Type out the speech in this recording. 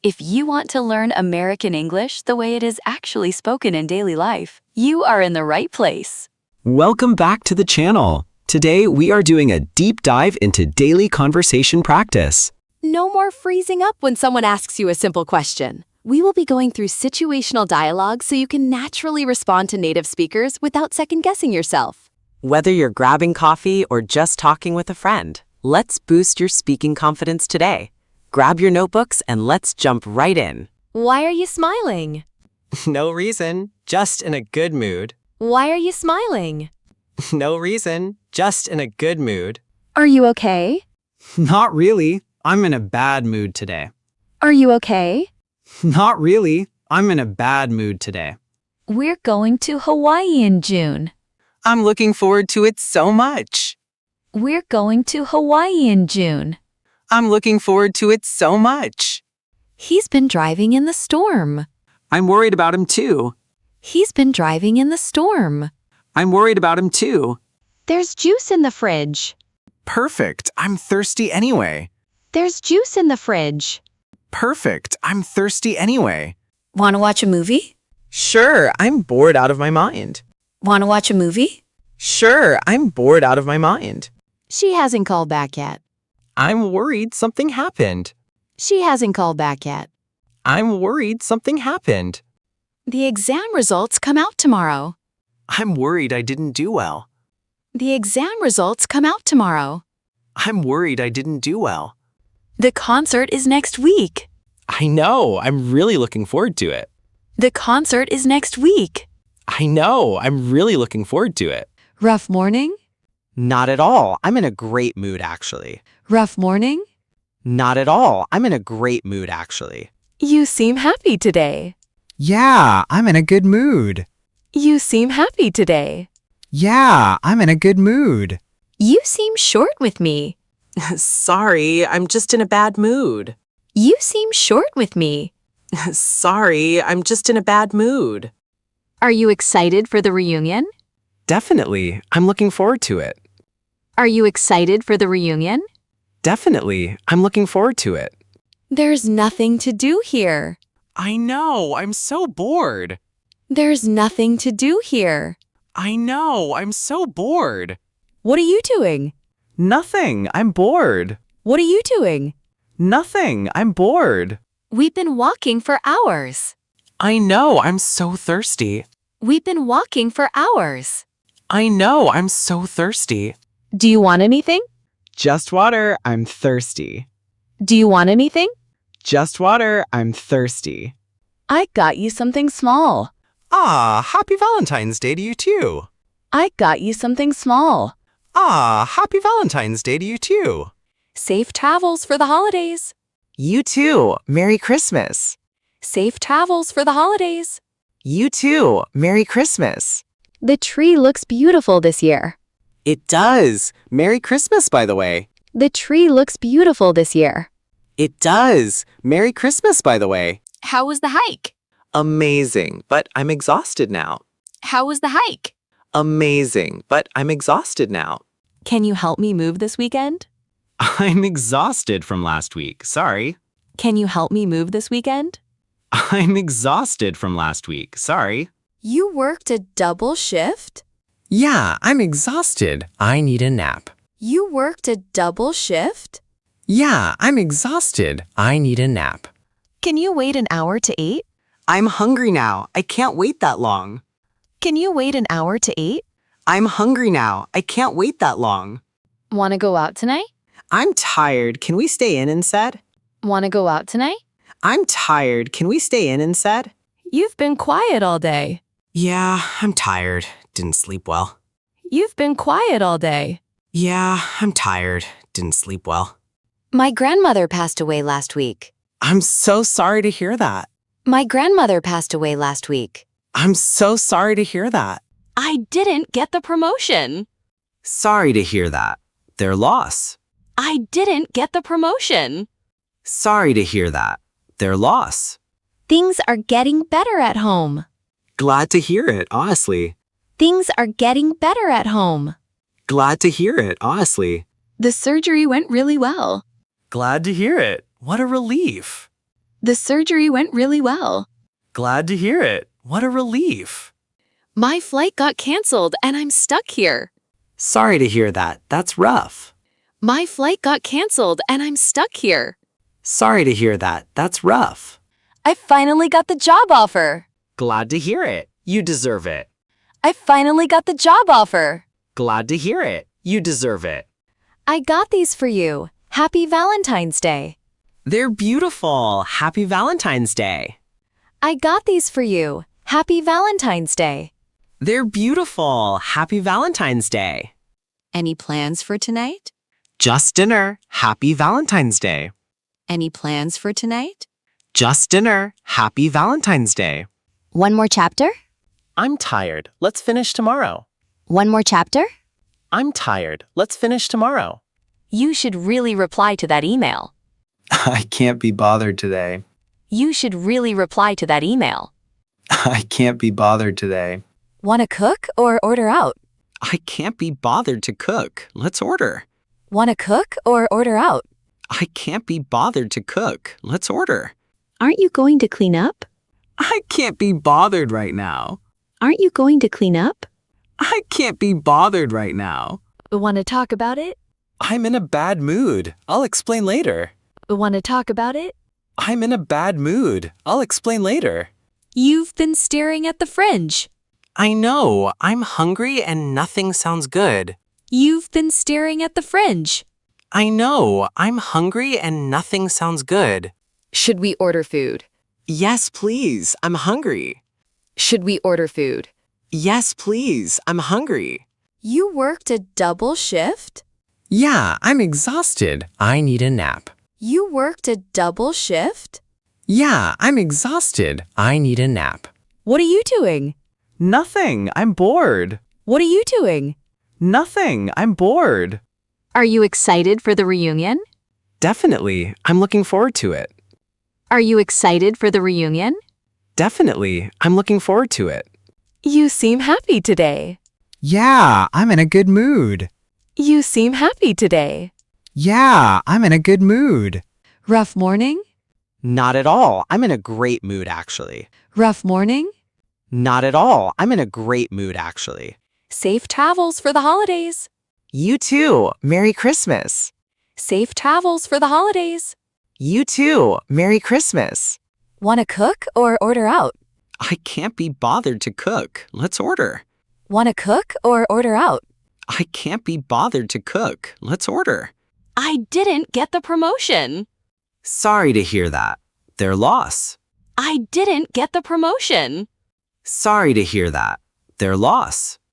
If you want to learn American English the way it is actually spoken in daily life, you are in the right place. Welcome back to the channel. Today, we are doing a deep dive into daily conversation practice. No more freezing up when someone asks you a simple question. We will be going through situational dialogue so you can naturally respond to native speakers without second-guessing yourself. Whether you're grabbing coffee or just talking with a friend, let's boost your speaking confidence today. Grab your notebooks and let's jump right in. Why are you smiling? No reason, just in a good mood. Why are you smiling? No reason, just in a good mood. Are you okay? Not really. I'm in a bad mood today. Are you okay? Not really. I'm in a bad mood today. We're going to Hawaii in June. I'm looking forward to it so much. We're going to Hawaii in June. I'm looking forward to it so much. He's been driving in the storm. I'm worried about him too. He's been driving in the storm. I'm worried about him too. There's juice in the fridge. Perfect, I'm thirsty anyway. There's juice in the fridge. Perfect, I'm thirsty anyway. Want to watch a movie? Sure, I'm bored out of my mind. Want to watch a movie? Sure, I'm bored out of my mind. She hasn't called back yet. I'm worried something happened. She hasn't called back yet. I'm worried something happened. The exam results come out tomorrow. I'm worried I didn't do well. The exam results come out tomorrow. I'm worried I didn't do well. The concert is next week. I know, I'm really looking forward to it. The concert is next week. I know, I'm really looking forward to it. Rough morning? Not at all. I'm in a great mood, actually. Rough morning? Not at all. I'm in a great mood, actually. You seem happy today. Yeah, I'm in a good mood. You seem happy today. Yeah, I'm in a good mood. You seem short with me. Sorry, I'm just in a bad mood. You seem short with me. Sorry, I'm just in a bad mood. Are you excited for the reunion? Definitely, I'm looking forward to it. Are you excited for the reunion? Definitely, I'm looking forward to it. There's nothing to do here. I know, I'm so bored. There's nothing to do here. I know, I'm so bored. What are you doing? Nothing, I'm bored. What are you doing? Nothing, I'm bored. We've been walking for hours. I know, I'm so thirsty. We've been walking for hours. I know, I'm so thirsty. Do you want anything? Just water, I'm thirsty. Do you want anything? Just water, I'm thirsty. I got you something small. Ah, happy Valentine's Day to you too. I got you something small. Ah, happy Valentine's Day to you too. Safe travels for the holidays. You too. Merry Christmas. Safe travels for the holidays. You too. Merry Christmas. The tree looks beautiful this year. It does. Merry Christmas, by the way. The tree looks beautiful this year. It does. Merry Christmas, by the way. How was the hike? Amazing, but I'm exhausted now. How was the hike? Amazing, but I'm exhausted now. Can you help me move this weekend? I'm exhausted from last week. Sorry. Can you help me move this weekend? I'm exhausted from last week. Sorry. You worked a double shift? Yeah, I'm exhausted. I need a nap. You worked a double shift? Yeah, I'm exhausted. I need a nap. Can you wait an hour to eat? I'm hungry now. I can't wait that long. Can you wait an hour to eat? I'm hungry now. I can't wait that long. Want to go out tonight? I'm tired. Can we stay in instead? Want to go out tonight? I'm tired. Can we stay in instead? You've been quiet all day. Yeah, I'm tired. Didn't sleep well. You've been quiet all day. Yeah, I'm tired. Didn't sleep well. My grandmother passed away last week. I'm so sorry to hear that. My grandmother passed away last week. I'm so sorry to hear that. I didn't get the promotion. Sorry to hear that. Their loss. I didn't get the promotion. Sorry to hear that. Their loss. Things are getting better at home. Glad to hear it, honestly. Things are getting better at home. Glad to hear it, honestly. The surgery went really well. Glad to hear it. What a relief. The surgery went really well. Glad to hear it. What a relief. My flight got canceled and I'm stuck here. Sorry to hear that. That's rough. My flight got canceled and I'm stuck here. Sorry to hear that. That's rough. I finally got the job offer. Glad to hear it. You deserve it. I finally got the job offer. Glad to hear it. You deserve it. I got these for you. Happy Valentine's Day. They're beautiful. Happy Valentine's Day. I got these for you. Happy Valentine's Day. They're beautiful. Happy Valentine's Day. Any plans for tonight? Just dinner. Happy Valentine's Day. Any plans for tonight? Just dinner. Happy Valentine's Day. One more chapter? I'm tired. Let's finish tomorrow. One more chapter? I'm tired. Let's finish tomorrow. You should really reply to that email. I can't be bothered today. You should really reply to that email. I can't be bothered today. Want to cook or order out? I can't be bothered to cook. Let's order. Want to cook or order out? I can't be bothered to cook. Let's order. Aren't you going to clean up? I can't be bothered right now. Aren't you going to clean up? I can't be bothered right now. Want to talk about it? I'm in a bad mood. I'll explain later. Want to talk about it? I'm in a bad mood. I'll explain later. You've been staring at the fridge. I know. I'm hungry and nothing sounds good. You've been staring at the fridge. I know. I'm hungry and nothing sounds good. Should we order food? Yes, please. I'm hungry. Should we order food? Yes, please. I'm hungry. You worked a double shift? Yeah, I'm exhausted. I need a nap. You worked a double shift? Yeah, I'm exhausted. I need a nap. What are you doing? Nothing. I'm bored. What are you doing? Nothing. I'm bored. Are you excited for the reunion? Definitely. I'm looking forward to it. Are you excited for the reunion? Definitely. I'm looking forward to it. You seem happy today. Yeah, I'm in a good mood. You seem happy today. Yeah, I'm in a good mood. Rough morning? Not at all. I'm in a great mood, actually. Rough morning? Not at all. I'm in a great mood, actually. Safe travels for the holidays. You too. Merry Christmas. Safe travels for the holidays. You too. Merry Christmas. Want to cook or order out? I can't be bothered to cook. Let's order. Want to cook or order out? I can't be bothered to cook. Let's order. I didn't get the promotion. Sorry to hear that. Their loss. I didn't get the promotion. Sorry to hear that. Their loss.